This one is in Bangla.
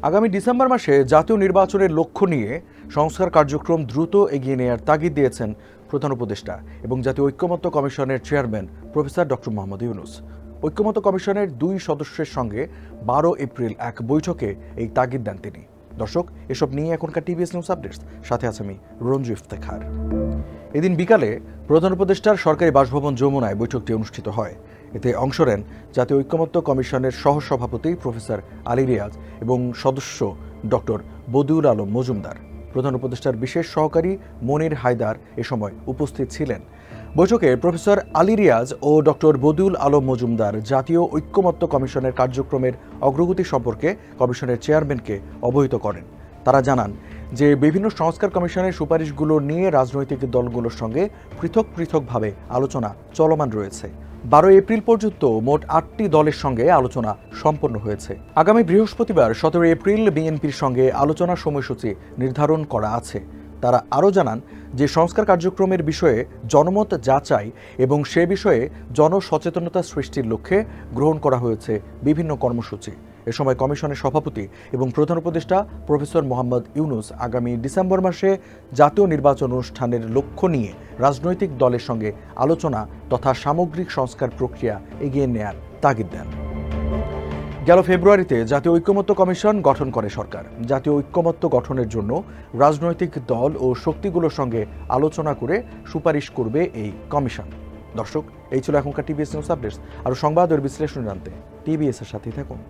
আগামী ডিসেম্বর মাসে জাতীয় নির্বাচনের লক্ষ্য নিয়ে সংস্কার কার্যক্রম দ্রুত এগিয়ে নেওয়ার তাগিদ দিয়েছেন প্রধান উপদেষ্টা এবং জাতীয় ঐক্যমত্য কমিশনের chairman professor doctor Mohammad Yunus. ঐক্যমত্য কমিশনের 2 সদস্যের সঙ্গে 12 এপ্রিল এক বৈঠকে এই তাগিদ দেন তিনি। দর্শক, এসব নিয়ে এখনকার টিভিএস নিউজ আপডেটস, সাথে আছে আমি রঞ্জু ইফতেখার। এদিন বিকালে প্রধান উপদেষ্টার সরকারি বাসভবন যমুনায় বৈঠকটি অনুষ্ঠিত হয়। এতে অংশ নেন জাতীয় ঐক্যমত্য কমিশনের সহসভাপতি প্রফেসর আলী রিয়াজ এবং সদস্য ডক্টর বদিউল আলম মজুমদার। প্রধান উপদেষ্টার বিশেষ সহকারী মনির হায়দার এ সময় উপস্থিত ছিলেন। বৈঠকে প্রফেসর আলী রিয়াজ ও ডক্টর বদিউল আলম মজুমদার জাতীয় ঐক্যমত্য কমিশনের কার্যক্রমের অগ্রগতি সম্পর্কে কমিশনের চেয়ারম্যানকে অবহিত করেন। তারা জানান যে বিভিন্ন সংস্কার কমিশনের সুপারিশগুলো নিয়ে রাজনৈতিক দলগুলোর সঙ্গে পৃথকভাবে আলোচনা চলমান রয়েছে। 12 এপ্রিল পর্যন্ত মোট 8টি দলের সঙ্গে আলোচনা সম্পন্ন হয়েছে। আগামী বৃহস্পতিবার 17 এপ্রিল বিএনপির সঙ্গে আলোচনার সময়সূচি নির্ধারণ করা আছে। তারা আরও জানান যে সংস্কার কার্যক্রমের বিষয়ে জনমত যাচাই এবং সে বিষয়ে জনসচেতনতা সৃষ্টির লক্ষ্যে গ্রহণ করা হয়েছে বিভিন্ন কর্মসূচি। এ সময় কমিশনের সভাপতি এবং প্রধান উপদেষ্টা প্রফেসর মোহাম্মদ ইউনূস আগামী ডিসেম্বর মাসে জাতীয় নির্বাচন অনুষ্ঠানের লক্ষ্য নিয়ে রাজনৈতিক দলের সঙ্গে আলোচনা তথা সামগ্রিক সংস্কার প্রক্রিয়া এগিয়ে নেয়ার তাগিদ দেন। গেল ফেব্রুয়ারিতে জাতীয় ঐক্যমত্য কমিশন গঠন করে সরকার। জাতীয় ঐক্যমত্য গঠনের জন্য রাজনৈতিক দল ও শক্তিগুলোর সঙ্গে আলোচনা করে সুপারিশ করবে এই কমিশন। দর্শক, এই ছিল এখনকার টিভিএস নিউজ আপডেটস। আরও সংবাদ ও বিশ্লেষণ জানতে টিভিএস এর সাথেই থাকুন।